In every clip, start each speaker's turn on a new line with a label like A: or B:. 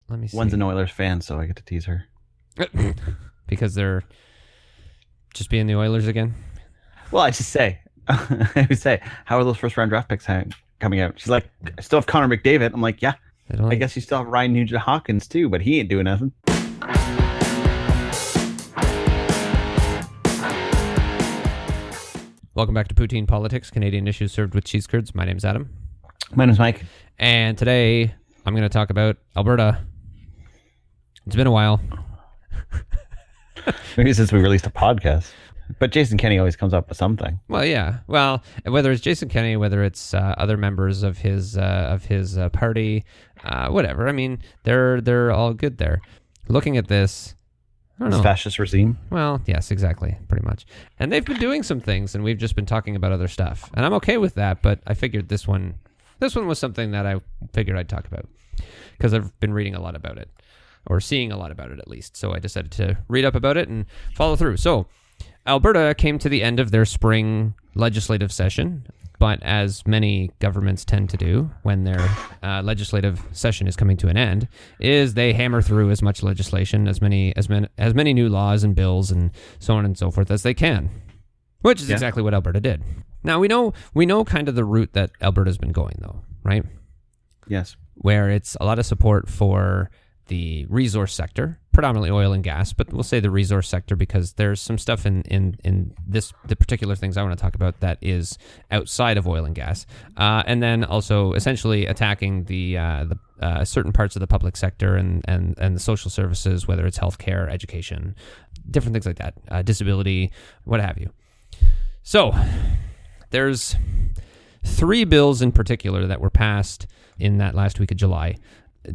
A: Let me see.
B: One's an Oilers fan, so I get to tease her.
A: Because they're just being the Oilers again?
B: Well, I would say, how are those first-round draft picks coming out? She's like, I still have Connor McDavid. I'm like, yeah. I guess you still have Ryan Nugent-Hopkins, too, but he ain't doing nothing.
A: Welcome back to Poutine Politics, Canadian issues served with cheese curds. My name's Adam.
B: My name's Mike.
A: And today, I'm going to talk about Alberta. It's been a while.
B: Maybe since we released a podcast. But Jason Kenney always comes up with something.
A: Well, yeah. Well, whether it's Jason Kenney, whether it's other members of his party, whatever. I mean, they're all good there. Looking at this, I don't know.
B: Fascist regime.
A: Well, yes, exactly, pretty much. And they've been doing some things, and we've just been talking about other stuff. And I'm okay with that, but I figured this one was something that I figured I'd talk about because I've been reading a lot about it, or seeing a lot about it at least. So I decided to read up about it and follow through. So Alberta came to the end of their spring legislative session, but as many governments tend to do when their legislative session is coming to an end, is they hammer through as much legislation, as many new laws and bills and so on and so forth as they can, which is exactly what Alberta did. Now we know kind of the route that Alberta's been going, though, right?
B: Yes. Where
A: it's a lot of support for the resource sector, predominantly oil and gas, but we'll say the resource sector because there's some stuff in the particular things I want to talk about that is outside of oil and gas, and then also essentially attacking the certain parts of the public sector and the social services, whether it's healthcare, education, different things like that, disability, what have you. So there's 3 bills in particular that were passed in that last week of July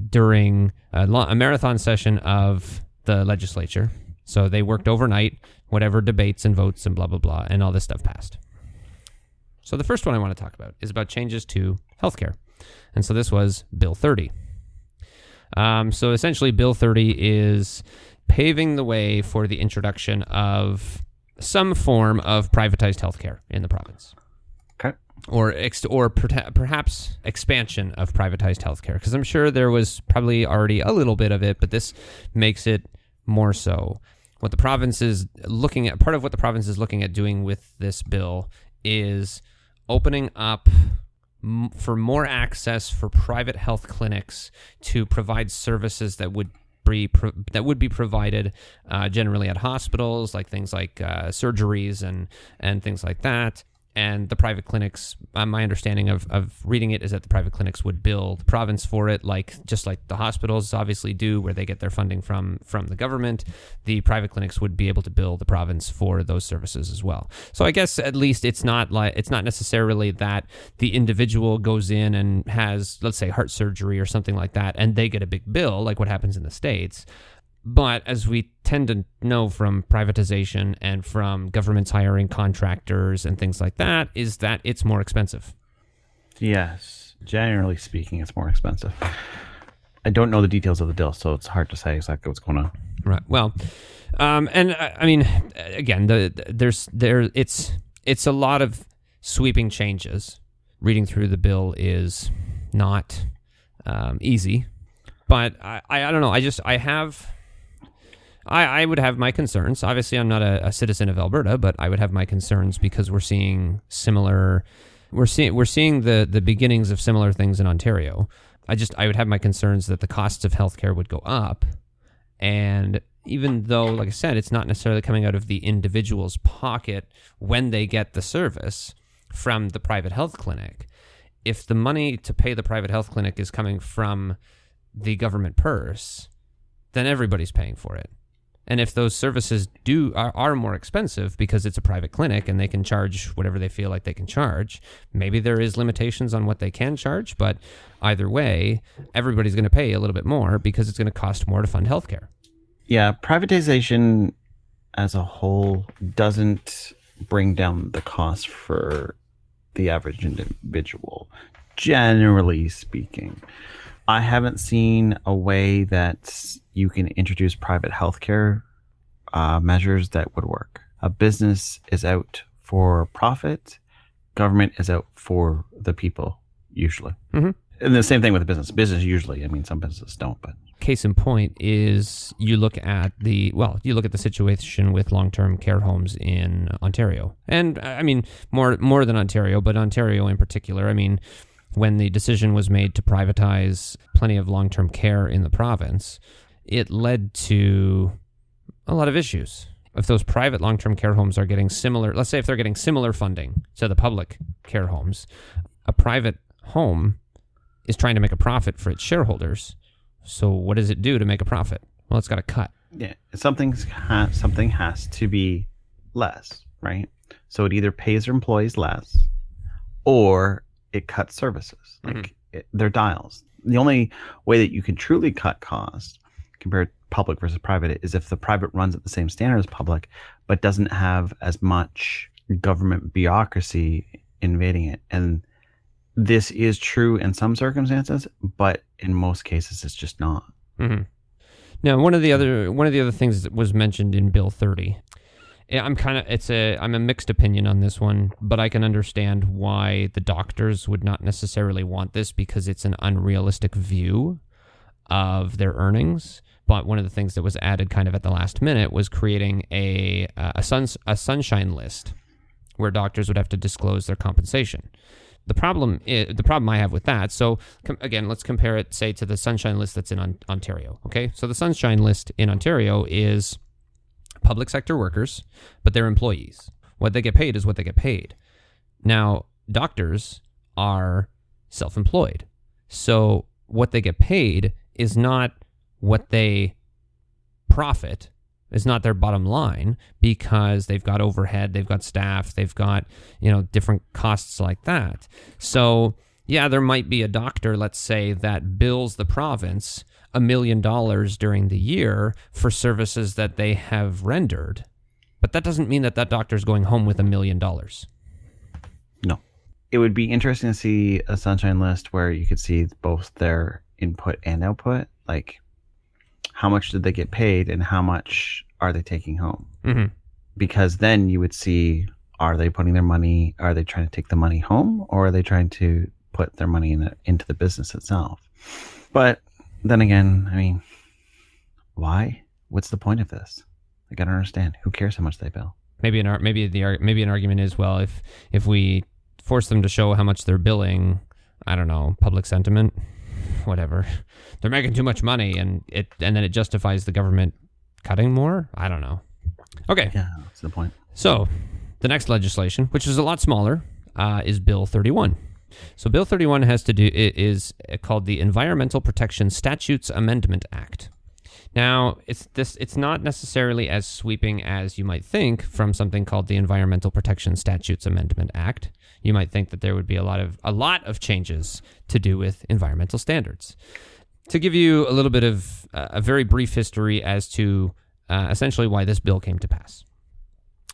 A: during a marathon session of the legislature. So they worked overnight, whatever debates and votes and blah, blah, blah, and all this stuff passed. So the first one I want to talk about is about changes to healthcare. And so this was Bill 30. So essentially Bill 30 is paving the way for the introduction of some form of privatized healthcare in the province.
B: Okay.
A: Or perhaps expansion of privatized healthcare, because I'm sure there was probably already a little bit of it, but this makes it more so. What the province is looking at, part of what the province is looking at doing with this bill is opening up for more access for private health clinics to provide services that would be provided generally at hospitals, like things like surgeries and things like that. And the private clinics, my understanding of reading it is that the private clinics would bill the province for it, just like the hospitals obviously do, where they get their funding from the government. The private clinics would be able to bill the province for those services as well. So I guess at least it's not necessarily that the individual goes in and has, let's say, heart surgery or something like that, and they get a big bill like what happens in the States. But as we tend to know from privatization and from governments hiring contractors and things like that, is that it's more expensive.
B: Yes. Generally speaking, it's more expensive. I don't know the details of the deal, so it's hard to say exactly what's going on.
A: Right. Well, and I mean, again, it's a lot of sweeping changes. Reading through the bill is not easy, but I don't know. I would have my concerns. Obviously, I'm not a citizen of Alberta, but I would have my concerns because we're seeing the beginnings of similar things in Ontario. I would have my concerns that the costs of healthcare would go up, and even though, like I said, it's not necessarily coming out of the individual's pocket when they get the service from the private health clinic, if the money to pay the private health clinic is coming from the government purse, then everybody's paying for it. And if those services are more expensive because it's a private clinic and they can charge whatever they feel like they can charge, maybe there is limitations on what they can charge, but either way, everybody's going to pay a little bit more because it's going to cost more to fund healthcare.
B: Yeah, privatization as a whole doesn't bring down the cost for the average individual, generally speaking. I haven't seen a way that you can introduce private healthcare measures that would work. A business is out for profit. Government is out for the people, usually. Mm-hmm. And the same thing with a business. Business usually, I mean, some businesses don't, but
A: case in point is you look at the situation with long-term care homes in Ontario. And I mean, more than Ontario, but Ontario in particular. I mean, when the decision was made to privatize plenty of long-term care in the province, it led to a lot of issues. If those private long-term care homes are getting similar, let's say if they're getting similar funding to the public care homes, a private home is trying to make a profit for its shareholders. So what does it do to make a profit? Well, it's got to cut.
B: Yeah, something has to be less, right? So it either pays their employees less, or it cuts services, like their dials. The only way that you can truly cut costs, compared public versus private, is if the private runs at the same standard as public, but doesn't have as much government bureaucracy invading it. And this is true in some circumstances, but in most cases, it's just not.
A: Mm-hmm. Now, one of the other things that was mentioned in Bill 30, I'm a mixed opinion on this one, but I can understand why the doctors would not necessarily want this, because it's an unrealistic view of their earnings. But one of the things that was added kind of at the last minute was creating a sunshine list where doctors would have to disclose their compensation. The problem I have with that, so again, let's compare it, say, to the Sunshine List that's in Ontario, okay? So the Sunshine List in Ontario is public sector workers, but they're employees. What they get paid is what they get paid. Now, doctors are self-employed. So what they get paid is not what they profit, is not their bottom line, because they've got overhead, they've got staff, they've got, different costs like that. So yeah, there might be a doctor, let's say, that bills the province $1 million during the year for services that they have rendered. But that doesn't mean that doctor's going home with $1 million.
B: No. It would be interesting to see a sunshine list where you could see both their input and output, like how much did they get paid and how much are they taking home?
A: Mm-hmm.
B: Because then you would see, are they trying to take the money home, or are they trying to put their money into the business itself? But then again, I mean, why? What's the point of this? I gotta understand. Who cares how much they bill? Maybe
A: an argument is, well, if we force them to show how much they're billing, I don't know, public sentiment, whatever, they're making too much money, and then it justifies the government cutting more. I don't know. Okay.
B: Yeah, that's the point.
A: So the next legislation, which is a lot smaller, is Bill 31. So Bill 31 is called the Environmental Protection Statutes Amendment Act. Now, it's not necessarily as sweeping as you might think from something called the Environmental Protection Statutes Amendment Act. You might think that there would be a lot of changes to do with environmental standards. To give you a little bit of a very brief history as to essentially why this bill came to pass.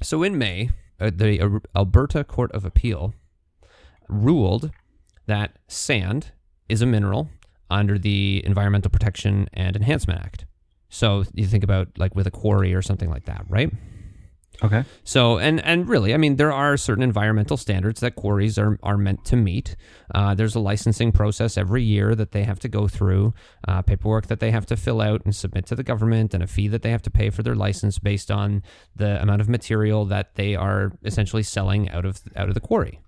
A: So in May, the Alberta Court of Appeal ruled that sand is a mineral under the Environmental Protection and Enhancement Act. So you think about like with a quarry or something like that, right?
B: Okay.
A: So, and really, I mean, there are certain environmental standards that quarries are meant to meet. There's a licensing process every year that they have to go through, paperwork that they have to fill out and submit to the government, and a fee that they have to pay for their license based on the amount of material that they are essentially selling out of the quarry.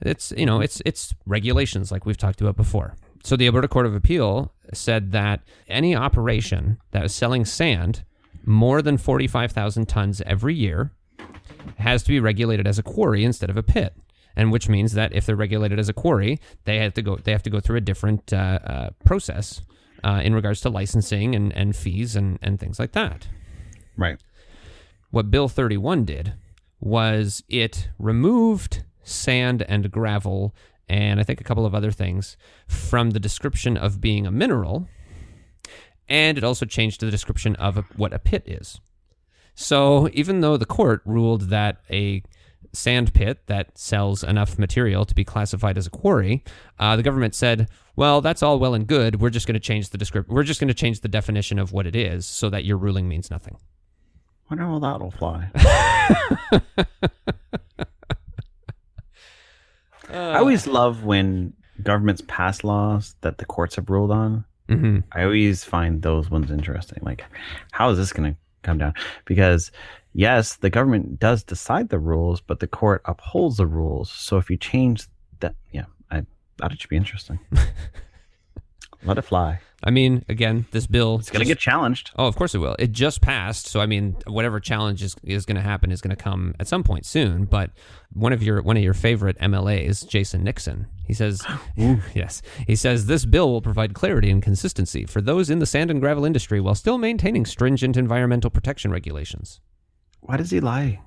A: It's regulations like we've talked about before. So the Alberta Court of Appeal said that any operation that is selling sand more than 45,000 tons every year has to be regulated as a quarry instead of a pit, and which means that if they're regulated as a quarry, they have to go through a different process in regards to licensing and fees and things like that.
B: Right.
A: What Bill 31 did was it removed sand and gravel and I think a couple of other things from the description of being a mineral, and it also changed the description of what a pit is. So even though the court ruled that a sand pit that sells enough material to be classified as a quarry, the government said, well, that's all well and good. We're just going to change We're just going to change the definition of what it is so that your ruling means nothing.
B: Wonder how that'll fly. I always love when governments pass laws that the courts have ruled on,
A: Mm-hmm.
B: I always find those ones interesting. Like, how is this going to come down? Because yes, the government does decide the rules, but the court upholds the rules. So if you change that, I thought it should be interesting. Let it fly.
A: I mean, again, this bill...
B: It's going to get challenged.
A: Oh, of course it will. It just passed. So, I mean, whatever challenge is going to happen is going to come at some point soon. But one of your favorite MLAs, Jason Nixon, he says, yes, he says this bill will provide clarity and consistency for those in the sand and gravel industry while still maintaining stringent environmental protection regulations.
B: Why does he lie?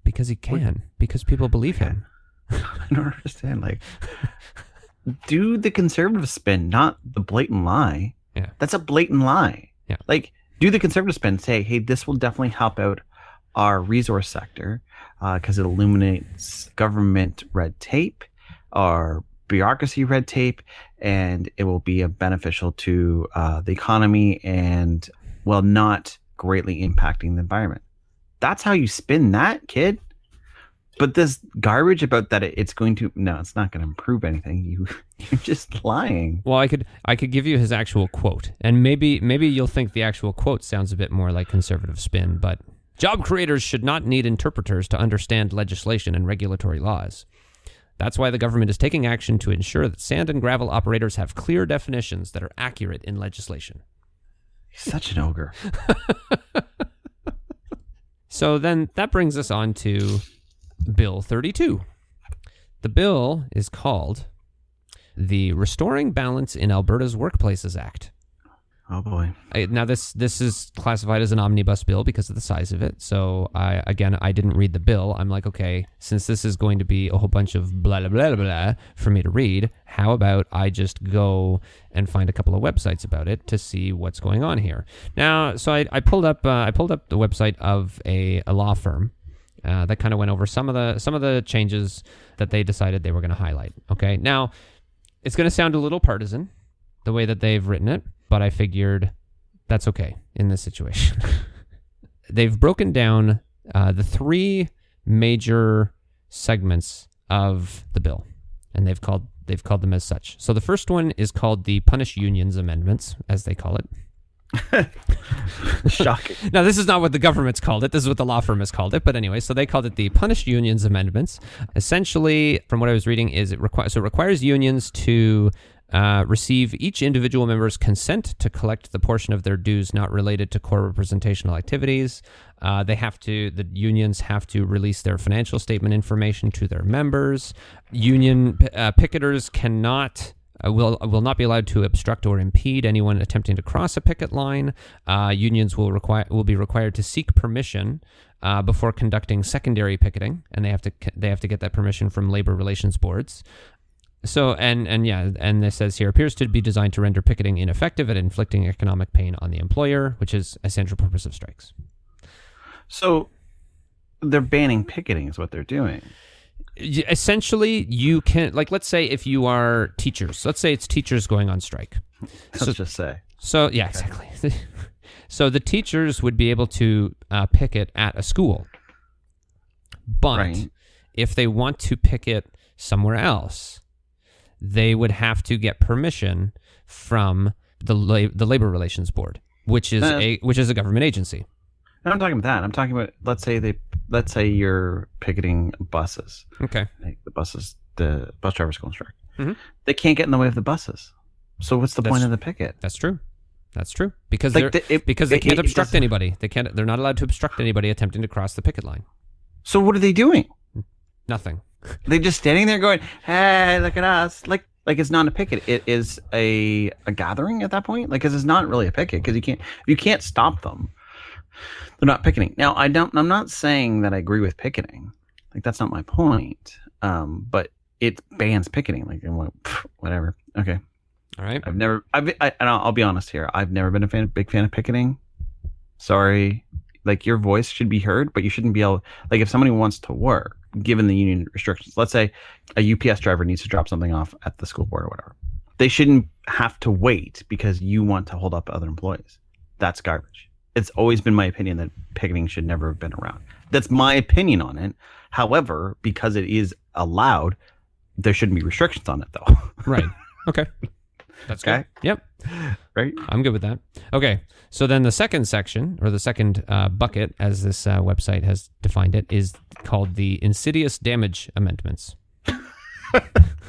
A: Because he can. Because people believe him.
B: I don't understand. Like, do the conservative spin, not the blatant lie.
A: Yeah.
B: That's a blatant lie.
A: Yeah.
B: Like, do the conservative spin, say, hey, this will definitely help out our resource sector because it eliminates government red tape, our bureaucracy red tape, and it will be beneficial to the economy and, well, not greatly impacting the environment. That's how you spin that, kid. But this garbage about that it's going to... No, it's not going to improve anything. You're just lying.
A: Well, I could give you his actual quote, and maybe you'll think the actual quote sounds a bit more like conservative spin, but job creators should not need interpreters to understand legislation and regulatory laws. That's why the government is taking action to ensure that sand and gravel operators have clear definitions that are accurate in legislation.
B: He's such an ogre.
A: So then that brings us on to Bill 32. The bill is called the Restoring Balance in Alberta's Workplaces Act.
B: Oh boy.
A: Now this is classified as an omnibus bill because of the size of it. So I didn't read the bill. I'm like, okay, since this is going to be a whole bunch of blah, blah, blah, blah, blah for me to read, how about I just go and find a couple of websites about it to see what's going on here. Now, so I pulled up the website of a law firm that kind of went over some of the changes that they decided they were going to highlight. Okay, now it's going to sound a little partisan the way that they've written it, but I figured that's okay in this situation. They've broken down the three major segments of the bill, and they've called them as such. So the first one is called the Punish Unions Amendments, as they call it.
B: Shocking.
A: Now, this is not what the government's called it. This is what the law firm has called it. But anyway, so they called it the Punish Unions Amendments. Essentially, from what I was reading, is it requires unions to receive each individual member's consent to collect the portion of their dues not related to core representational activities. The unions have to release their financial statement information to their members. Union picketers will not be allowed to obstruct or impede anyone attempting to cross a picket line. Unions will be required to seek permission before conducting secondary picketing, and they have to get that permission from labor relations boards. So and this says here appears to be designed to render picketing ineffective at inflicting economic pain on the employer, which is a central purpose of strikes.
B: So they're banning picketing is what they're doing.
A: Essentially, you can, like, let's say if you are teachers, let's say it's teachers going on strike.
B: Let's just say.
A: So, yeah, exactly. So the teachers would be able to picket at a school. But if they want to picket somewhere else, they would have to get permission from the labor relations board, which is a government agency.
B: No, I'm talking about that. I'm talking about let's say you're picketing buses.
A: Okay.
B: Like the bus drivers go on strike.
A: Mm-hmm.
B: They can't get in the way of the buses. So what's the point of the picket?
A: That's true. Because they can't obstruct anybody. They're not allowed to obstruct anybody attempting to cross the picket line.
B: So what are they doing?
A: Nothing.
B: They're just standing there going, "Hey, look at us!" Like it's not a picket. It is a gathering at that point. Like, because it's not really a picket because you can't stop them. They're not picketing. Now, I'm not saying that I agree with picketing. Like, that's not my point. But it bans picketing. Like, whatever. Okay.
A: All right.
B: I'll be honest here. I've never been a big fan of picketing. Sorry. Like, your voice should be heard, but you shouldn't be able, like, if somebody wants to work, given the union restrictions, let's say a UPS driver needs to drop something off at the school board or whatever. They shouldn't have to wait because you want to hold up other employees. That's garbage. It's always been my opinion that picketing should never have been around. That's my opinion on it. However, because it is allowed, there shouldn't be restrictions on it, though.
A: Right. Okay. That's
B: Okay.
A: good. Yep.
B: Right?
A: I'm good with that. Okay. So then the second section, or the second bucket, as this website has defined it, is called the insidious damage amendments.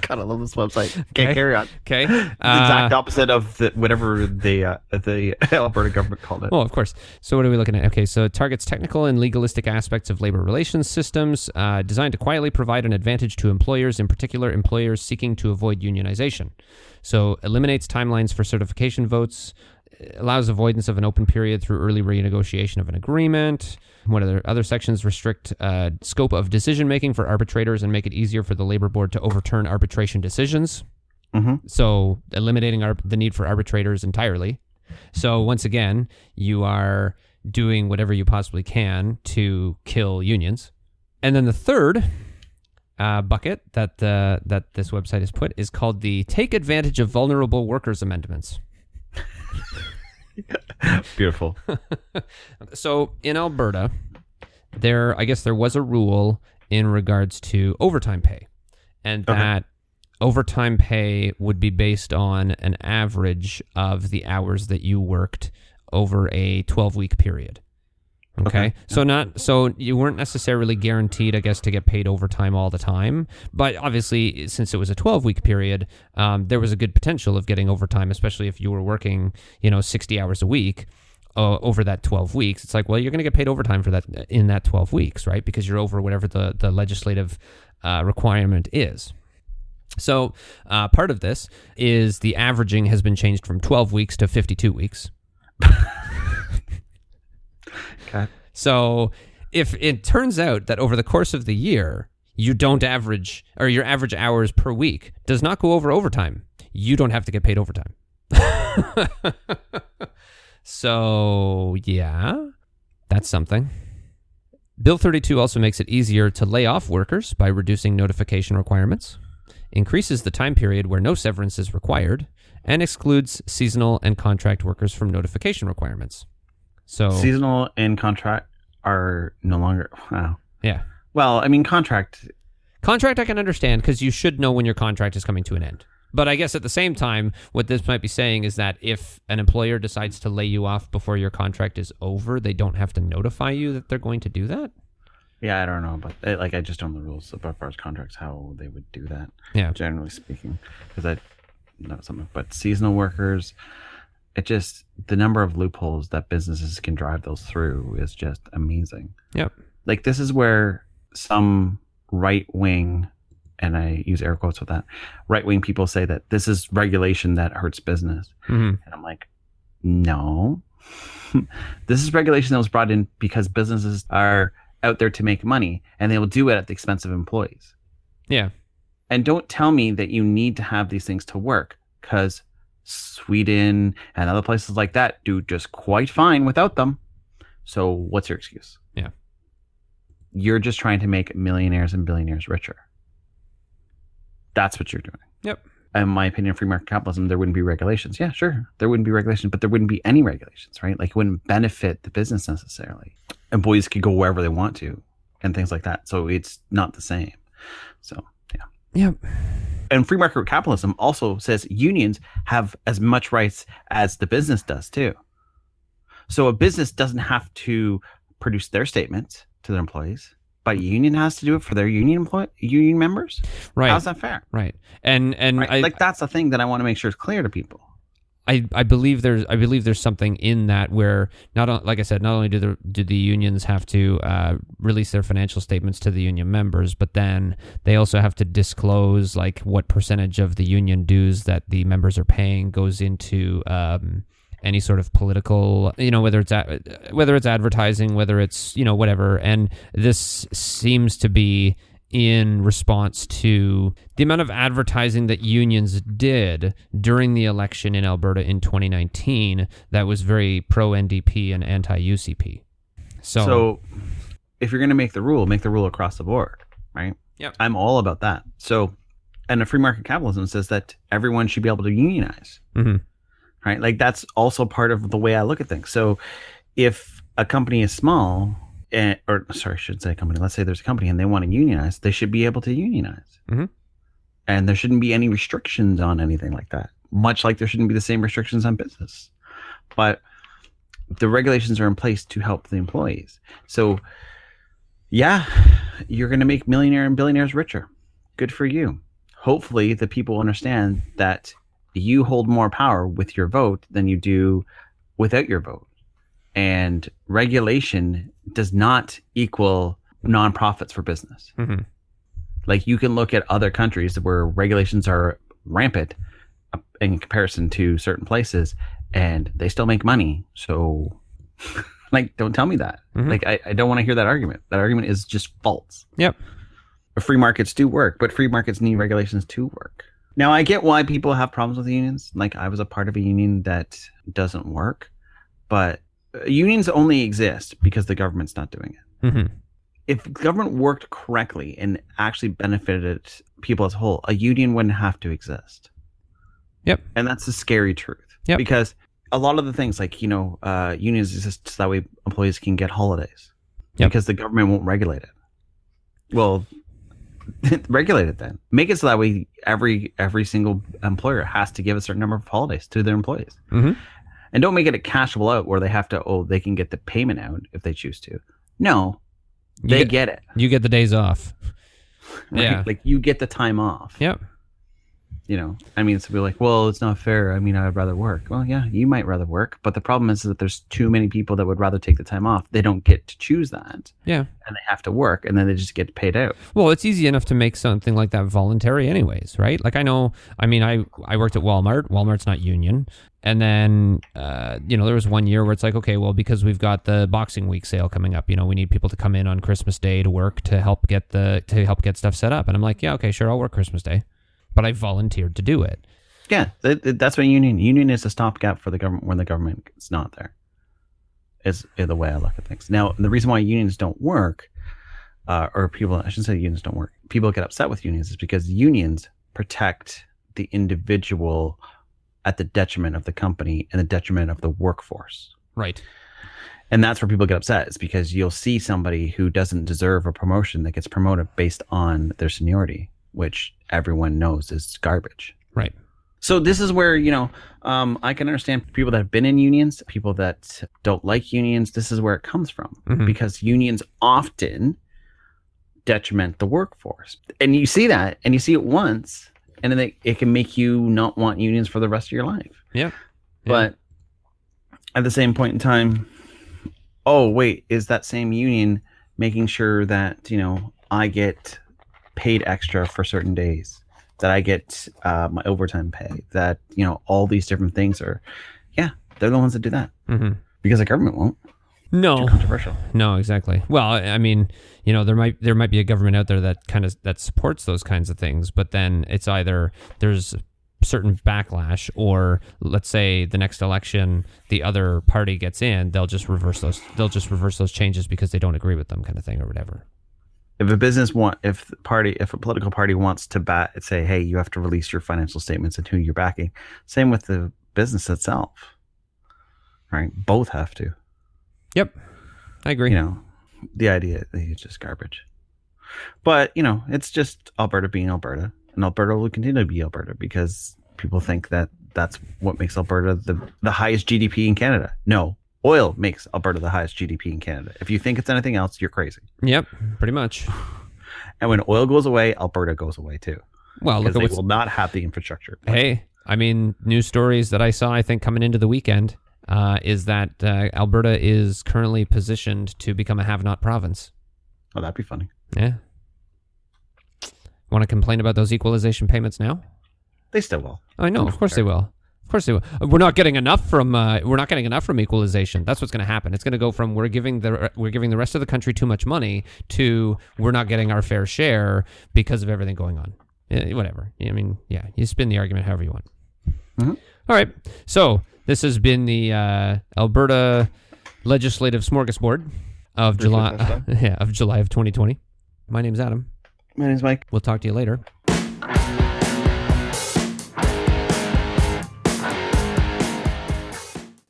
B: God, I love this website. Okay, carry on.
A: Okay.
B: The exact opposite of whatever the Alberta government called it.
A: Well, of course. So what are we looking at? Okay, so it targets technical and legalistic aspects of labor relations systems designed to quietly provide an advantage to employers, in particular employers seeking to avoid unionization. So eliminates timelines for certification votes, allows avoidance of an open period through early renegotiation of an agreement. What other sections restrict scope of decision-making for arbitrators and make it easier for the labor board to overturn arbitration decisions.
B: Mm-hmm.
A: So eliminating the need for arbitrators entirely. So once again, you are doing whatever you possibly can to kill unions. And then the third bucket that this website has put is called the Take Advantage of Vulnerable Workers Amendments.
B: Beautiful.
A: So in Alberta, I guess there was a rule in regards to overtime pay, and that overtime pay would be based on an average of the hours that you worked over a 12-week period. Okay. So you weren't necessarily guaranteed, I guess, to get paid overtime all the time. But obviously, since it was a 12-week period, there was a good potential of getting overtime, especially if you were working, 60 hours a week over that 12 weeks. It's like, well, you're going to get paid overtime for that in that 12 weeks, right? Because you're over whatever the legislative requirement is. So part of this is the averaging has been changed from 12 weeks to 52 weeks.
B: Okay.
A: So if it turns out that over the course of the year, you don't average, or your average hours per week does not go over overtime, you don't have to get paid overtime. So, yeah, that's something. Bill 32 also makes it easier to lay off workers by reducing notification requirements, increases the time period where no severance is required, and excludes seasonal and contract workers from notification requirements. So
B: seasonal and contract are no longer. Wow.
A: Yeah.
B: Well, I mean, contract
A: I can understand because you should know when your contract is coming to an end. But I guess at the same time, what this might be saying is that if an employer decides to lay you off before your contract is over, they don't have to notify you that they're going to do that.
B: Yeah, I don't know, but I just don't know the rules as far as contracts, how they would do that.
A: Yeah.
B: Generally speaking, because I know something. But seasonal workers, the number of loopholes that businesses can drive those through is just amazing.
A: Yep.
B: Like, this is where some right wing, and I use air quotes with that, right wing people say that this is regulation that hurts business.
A: Mm-hmm.
B: And I'm like, no. This is regulation that was brought in because businesses are out there to make money, and they will do it at the expense of employees.
A: Yeah.
B: And don't tell me that you need to have these things to work, because Sweden and other places like that do just quite fine without them. So what's your excuse?
A: Yeah.
B: You're just trying to make millionaires and billionaires richer. That's what you're doing.
A: Yep.
B: In my opinion, free market capitalism, there wouldn't be regulations. Yeah, sure. There wouldn't be regulations, but there wouldn't be any regulations, right? Like, it wouldn't benefit the business necessarily. Employees could go wherever they want to and things like that. So it's not the same. So, yeah.
A: Yep.
B: And free market capitalism also says unions have as much rights as the business does too. So a business doesn't have to produce their statements to their employees, but a union has to do it for their union members.
A: Right.
B: How's that fair?
A: Right. And
B: right? That's the thing that I want to make sure is clear to people.
A: I believe there's something in that where like I said, not only do the unions have to release their financial statements to the union members, but then they also have to disclose like what percentage of the union dues that the members are paying goes into any sort of political, whether it's advertising, whether it's whatever. And this seems to be in response to the amount of advertising that unions did during the election in Alberta in 2019 that was very pro-NDP and anti-UCP. So
B: if you're going to make the rule across the board, right?
A: Yep.
B: I'm all about that. So, and a free market capitalism says that everyone should be able to unionize,
A: mm-hmm.
B: right? Like, that's also part of the way I look at things. So if a company is small, I should say a company. Let's say there's a company and they want to unionize. They should be able to unionize.
A: Mm-hmm.
B: And there shouldn't be any restrictions on anything like that. much like there shouldn't be the same restrictions on business. But the regulations are in place to help the employees. So, yeah, you're going to make millionaires and billionaires richer. Good for you. Hopefully, the people understand that you hold more power with your vote than you do without your vote. And regulation does not equal nonprofits for business.
A: Mm-hmm.
B: Like, you can look at other countries where regulations are rampant in comparison to certain places, and they still make money. So, like, don't tell me that.
A: Mm-hmm.
B: Like, I don't want to hear that argument. That argument is just false.
A: Yep.
B: Free markets do work, but free markets need regulations to work. Now, I get why people have problems with unions. Like, I was a part of a union that doesn't work, but unions only exist because the government's not doing it.
A: Mm-hmm.
B: If government worked correctly and actually benefited people as a whole, a union wouldn't have to exist.
A: Yep.
B: And that's the scary truth.
A: Yep.
B: Because a lot of the things, like, unions exist so that way employees can get holidays.
A: Yep.
B: Because the government won't regulate it. Well, regulate it then. Make it so that way every single employer has to give a certain number of holidays to their employees.
A: Mm-hmm.
B: And don't make it a cashable out where they have to, they can get the payment out if they choose to. No, they get it.
A: You get the days off.
B: Right?
A: Yeah.
B: Like, you get the time off.
A: Yep.
B: I mean, so we're like, well, it's not fair. I mean, I'd rather work. Well, yeah, you might rather work. But the problem is that there's too many people that would rather take the time off. They don't get to choose that.
A: Yeah.
B: And they have to work, and then they just get paid out.
A: Well, it's easy enough to make something like that voluntary anyways, right? Like, I worked at Walmart. Walmart's not union. And then, there was one year where it's like, okay, well, because we've got the Boxing Week sale coming up, we need people to come in on Christmas Day to work to help get stuff set up. And I'm like, yeah, okay, sure, I'll work Christmas Day. But I volunteered to do it.
B: Yeah, that's what union is, a stopgap for the government when the government is not there. Is the way I look at things. Now, the reason why unions don't work, or people, I shouldn't say unions don't work, people get upset with unions is because unions protect the individual at the detriment of the company and the detriment of the workforce.
A: Right.
B: And that's where people get upset, is because you'll see somebody who doesn't deserve a promotion that gets promoted based on their seniority, which everyone knows is garbage.
A: Right.
B: So this is where, I can understand people that have been in unions, people that don't like unions. This is where it comes from,
A: mm-hmm.
B: because unions often detriment the workforce. And you see that, and you see it once, and then it can make you not want unions for the rest of your life.
A: Yeah.
B: But at the same point in time, oh, wait, is that same union making sure that, I get paid extra for certain days, that I get my overtime pay, that, all these different things are, they're the ones that do that.
A: Mm-hmm.
B: Because the government won't.
A: No.
B: Too controversial.
A: No, exactly. Well, I mean, there might be a government out there that supports those kinds of things, but then it's either there's certain backlash, or let's say the next election the other party gets in, they'll just reverse those changes because they don't agree with them, kind of thing, or whatever.
B: If a political party wants to say, hey, you have to release your financial statements and who you're backing. Same with the business itself. Right? Both have to.
A: Yep. I agree.
B: The idea is just garbage. But, it's just Alberta being Alberta. And Alberta will continue to be Alberta because people think that that's what makes Alberta the highest GDP in Canada. No. Oil makes Alberta the highest GDP in Canada. If you think it's anything else, you're crazy.
A: Yep, pretty much.
B: And when oil goes away, Alberta goes away too.
A: Well,
B: because they will not have the infrastructure.
A: Hey, I mean, news stories that I saw, I think, coming into the weekend, is that Alberta is currently positioned to become a have-not province.
B: Oh, that'd be funny.
A: Yeah. Want to complain about those equalization payments now?
B: They still will.
A: I know, of course they will. Of course they will. We're not getting enough from equalization. That's what's going to happen. It's going to go from we're giving the rest of the country too much money to we're not getting our fair share because of everything going on. Whatever. I mean, yeah, you spin the argument however you want.
B: Mm-hmm.
A: All right. So this has been the Alberta Legislative Smorgasbord of July of 2020. My name's Adam.
B: My name's Mike.
A: We'll talk to you later.